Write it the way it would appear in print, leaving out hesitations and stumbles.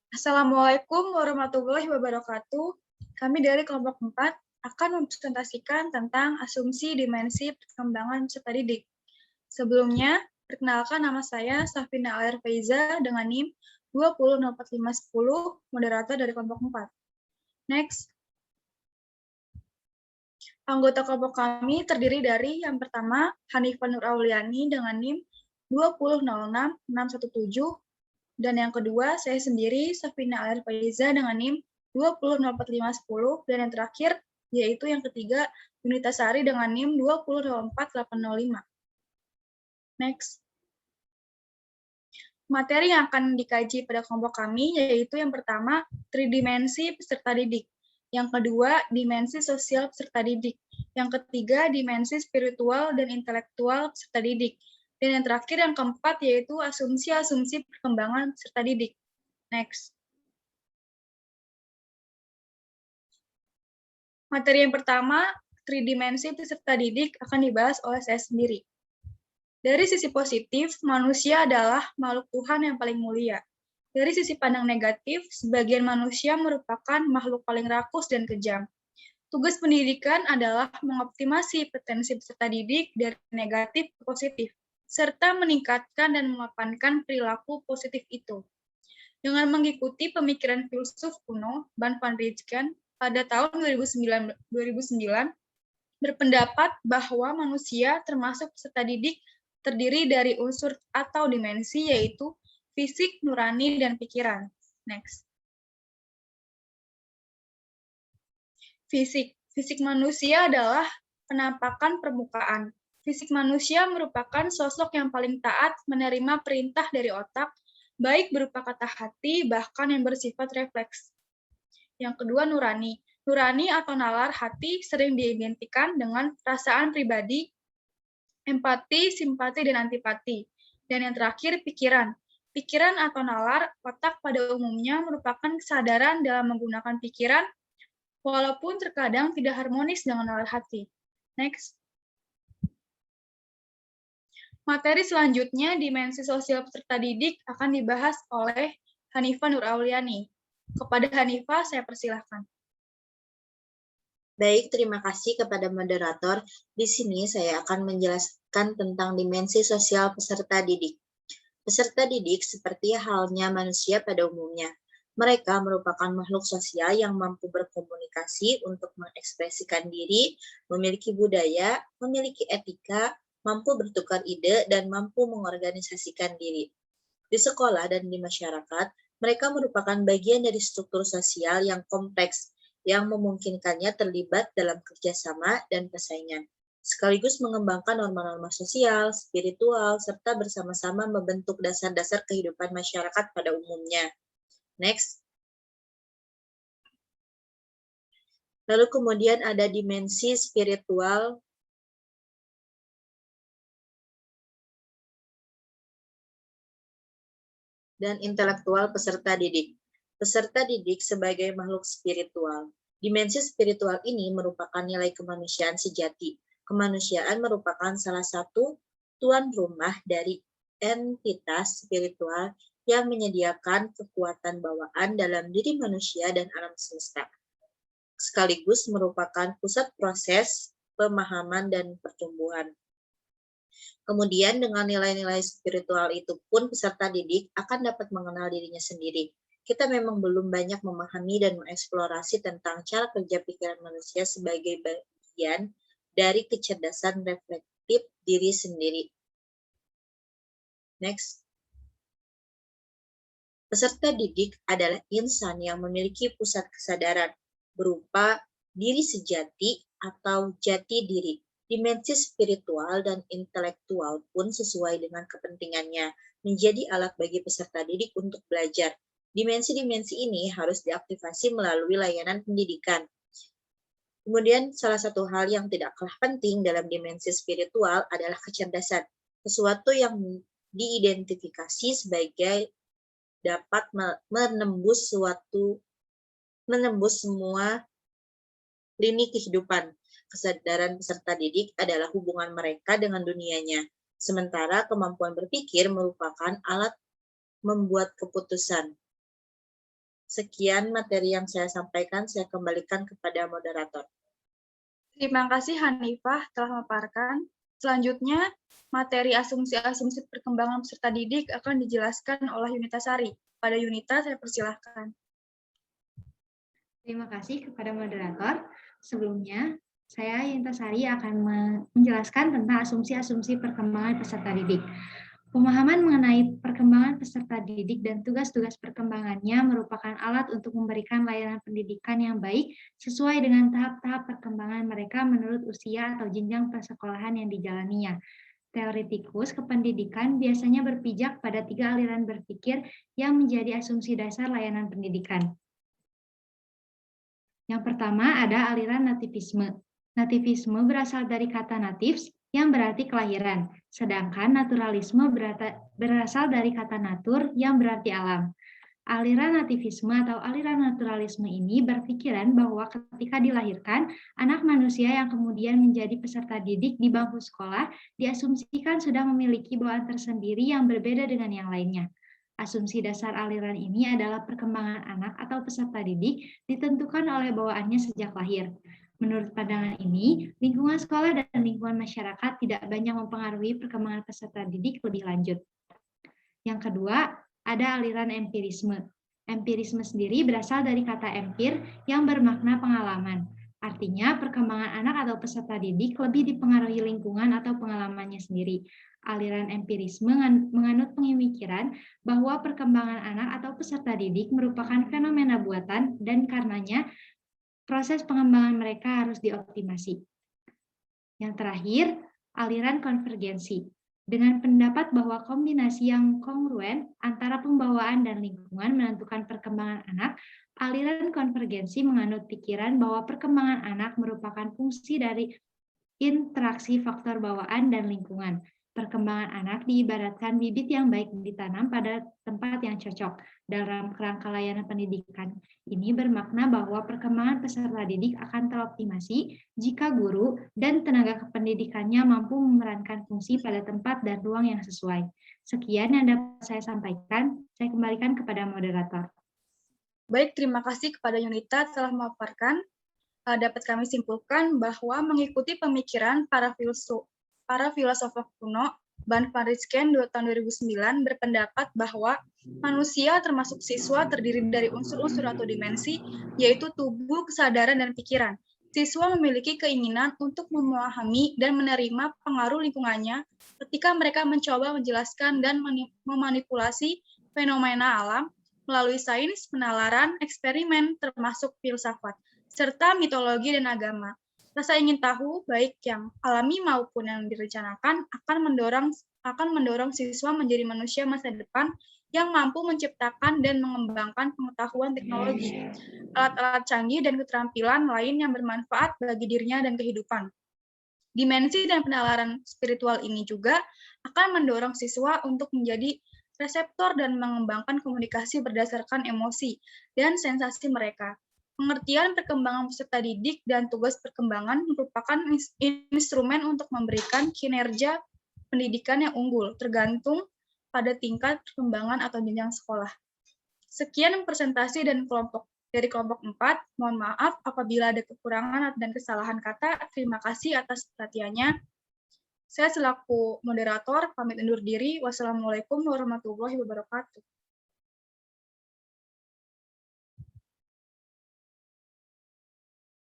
Assalamualaikum warahmatullahi wabarakatuh. Kami dari kelompok 4 akan mempresentasikan tentang asumsi dimensi perkembangan peserta didik. Sebelumnya, perkenalkan nama saya Safina Alir Faiza dengan NIM 204510, moderator dari kelompok 4. Next. Anggota kelompok kami terdiri dari yang pertama, Hanifah Nur Auliani dengan NIM 2006617, dan yang kedua, saya sendiri, Safina Alir Faiza dengan NIM 2004510, dan yang terakhir, yaitu yang ketiga, Yunita Sari dengan NIM 2004805. Next. Materi yang akan dikaji pada kelompok kami yaitu yang pertama, tridimensi peserta didik. Yang kedua, dimensi sosial peserta didik. Yang ketiga, dimensi spiritual dan intelektual peserta didik. Dan yang terakhir, yang keempat, yaitu asumsi-asumsi perkembangan peserta didik. Next. Materi yang pertama, tridimensi peserta didik akan dibahas oleh saya sendiri. Dari sisi positif, manusia adalah makhluk Tuhan yang paling mulia. Dari sisi pandang negatif, sebagian manusia merupakan makhluk paling rakus dan kejam. Tugas pendidikan adalah mengoptimasi potensi peserta didik dari negatif ke positif, serta meningkatkan dan memapankan perilaku positif itu. Dengan mengikuti pemikiran filsuf kuno, Ban van Rijken, pada tahun 2009 berpendapat bahwa manusia termasuk peserta didik terdiri dari unsur atau dimensi, yaitu fisik, nurani, dan pikiran. Next. Fisik manusia adalah penampakan permukaan. Fisik manusia merupakan sosok yang paling taat menerima perintah dari otak, baik berupa kata hati, bahkan yang bersifat refleks. Yang kedua, nurani. Nurani atau nalar hati sering diidentikan dengan perasaan pribadi, empati, simpati, dan antipati. Dan yang terakhir, pikiran. Pikiran atau nalar otak pada umumnya merupakan kesadaran dalam menggunakan pikiran, walaupun terkadang tidak harmonis dengan nalar hati. Next. Materi selanjutnya, dimensi sosial peserta didik akan dibahas oleh Hanifah Nur Auliani. Kepada Hanifah, saya persilahkan. Baik, terima kasih kepada moderator. Di sini saya akan menjelaskan tentang dimensi sosial peserta didik. Peserta didik seperti halnya manusia pada umumnya. Mereka merupakan makhluk sosial yang mampu berkomunikasi untuk mengekspresikan diri, memiliki budaya, memiliki etika, mampu bertukar ide, dan mampu mengorganisasikan diri. Di sekolah dan di masyarakat, mereka merupakan bagian dari struktur sosial yang kompleks, yang memungkinkannya terlibat dalam kerjasama dan persaingan, sekaligus mengembangkan norma-norma sosial, spiritual, serta bersama-sama membentuk dasar-dasar kehidupan masyarakat pada umumnya. Next. Lalu kemudian ada dimensi spiritual dan intelektual peserta didik. Peserta didik sebagai makhluk spiritual. Dimensi spiritual ini merupakan nilai kemanusiaan sejati. Kemanusiaan merupakan salah satu tuan rumah dari entitas spiritual yang menyediakan kekuatan bawaan dalam diri manusia dan alam semesta, sekaligus merupakan pusat proses pemahaman dan pertumbuhan. Kemudian dengan nilai-nilai spiritual itu pun peserta didik akan dapat mengenal dirinya sendiri. Kita memang belum banyak memahami dan mengeksplorasi tentang cara kerja pikiran manusia sebagai bagian dari kecerdasan reflektif diri sendiri. Next. Peserta didik adalah insan yang memiliki pusat kesadaran berupa diri sejati atau jati diri. Dimensi spiritual dan intelektual pun sesuai dengan kepentingannya, menjadi alat bagi peserta didik untuk belajar. Dimensi-dimensi ini harus diaktifasi melalui layanan pendidikan. Kemudian salah satu hal yang tidak kalah penting dalam dimensi spiritual adalah kecerdasan, sesuatu yang diidentifikasi sebagai dapat menembus semua lini kehidupan. Kesadaran peserta didik adalah hubungan mereka dengan dunianya, sementara kemampuan berpikir merupakan alat membuat keputusan. Sekian materi yang saya sampaikan, saya kembalikan kepada moderator. Terima kasih Hanifah telah memaparkan. Selanjutnya, materi asumsi-asumsi perkembangan peserta didik akan dijelaskan oleh Yunita Sari. Pada Yunita, saya persilahkan. Terima kasih kepada moderator. Sebelumnya, saya Yunita Sari akan menjelaskan tentang asumsi-asumsi perkembangan peserta didik. Pemahaman mengenai perkembangan peserta didik dan tugas-tugas perkembangannya merupakan alat untuk memberikan layanan pendidikan yang baik sesuai dengan tahap-tahap perkembangan mereka menurut usia atau jenjang persekolahan yang dijalaninya. Teoretikus kependidikan biasanya berpijak pada 3 aliran berpikir yang menjadi asumsi dasar layanan pendidikan. Yang pertama ada aliran nativisme. Nativisme berasal dari kata natives yang berarti kelahiran, sedangkan naturalisme berasal dari kata natur yang berarti alam. Aliran nativisme atau aliran naturalisme ini berpikiran bahwa ketika dilahirkan, anak manusia yang kemudian menjadi peserta didik di bangku sekolah diasumsikan sudah memiliki bawaan tersendiri yang berbeda dengan yang lainnya. Asumsi dasar aliran ini adalah perkembangan anak atau peserta didik ditentukan oleh bawaannya sejak lahir. Menurut pandangan ini, lingkungan sekolah dan lingkungan masyarakat tidak banyak mempengaruhi perkembangan peserta didik lebih lanjut. Yang kedua, ada aliran empirisme. Empirisme sendiri berasal dari kata empir yang bermakna pengalaman. Artinya, perkembangan anak atau peserta didik lebih dipengaruhi lingkungan atau pengalamannya sendiri. Aliran empirisme menganut pemikiran bahwa perkembangan anak atau peserta didik merupakan fenomena buatan dan karenanya proses pengembangan mereka harus dioptimasi. Yang terakhir, aliran konvergensi. Dengan pendapat bahwa kombinasi yang kongruen antara pembawaan dan lingkungan menentukan perkembangan anak, aliran konvergensi menganut pikiran bahwa perkembangan anak merupakan fungsi dari interaksi faktor bawaan dan lingkungan. Perkembangan anak diibaratkan bibit yang baik ditanam pada tempat yang cocok. Dalam kerangka layanan pendidikan ini bermakna bahwa perkembangan peserta didik akan teroptimasi jika guru dan tenaga kependidikannya mampu memerankan fungsi pada tempat dan ruang yang sesuai. Sekian yang dapat saya sampaikan, saya kembalikan kepada moderator. Baik, terima kasih kepada Yunita telah memaparkan. Dapat kami simpulkan bahwa mengikuti pemikiran para filosof kuno, Van Ritsken tahun 2009 berpendapat bahwa manusia termasuk siswa terdiri dari unsur-unsur atau dimensi, yaitu tubuh, kesadaran, dan pikiran. Siswa memiliki keinginan untuk memahami dan menerima pengaruh lingkungannya ketika mereka mencoba menjelaskan dan memanipulasi fenomena alam melalui sains, penalaran, eksperimen, termasuk filsafat, serta mitologi dan agama. Rasa ingin tahu, baik yang alami maupun yang direncanakan, akan mendorong siswa menjadi manusia masa depan yang mampu menciptakan dan mengembangkan pengetahuan teknologi, alat-alat canggih, dan keterampilan lain yang bermanfaat bagi dirinya dan kehidupan. Dimensi dan penalaran spiritual ini juga akan mendorong siswa untuk menjadi reseptor dan mengembangkan komunikasi berdasarkan emosi dan sensasi mereka. Pengertian perkembangan peserta didik dan tugas perkembangan merupakan instrumen untuk memberikan kinerja pendidikan yang unggul, tergantung pada tingkat perkembangan atau jenjang sekolah. Sekian presentasi dan dari kelompok 4. Mohon maaf apabila ada kekurangan dan kesalahan kata. Terima kasih atas perhatiannya. Saya selaku moderator pamit undur diri. Wassalamualaikum warahmatullahi wabarakatuh.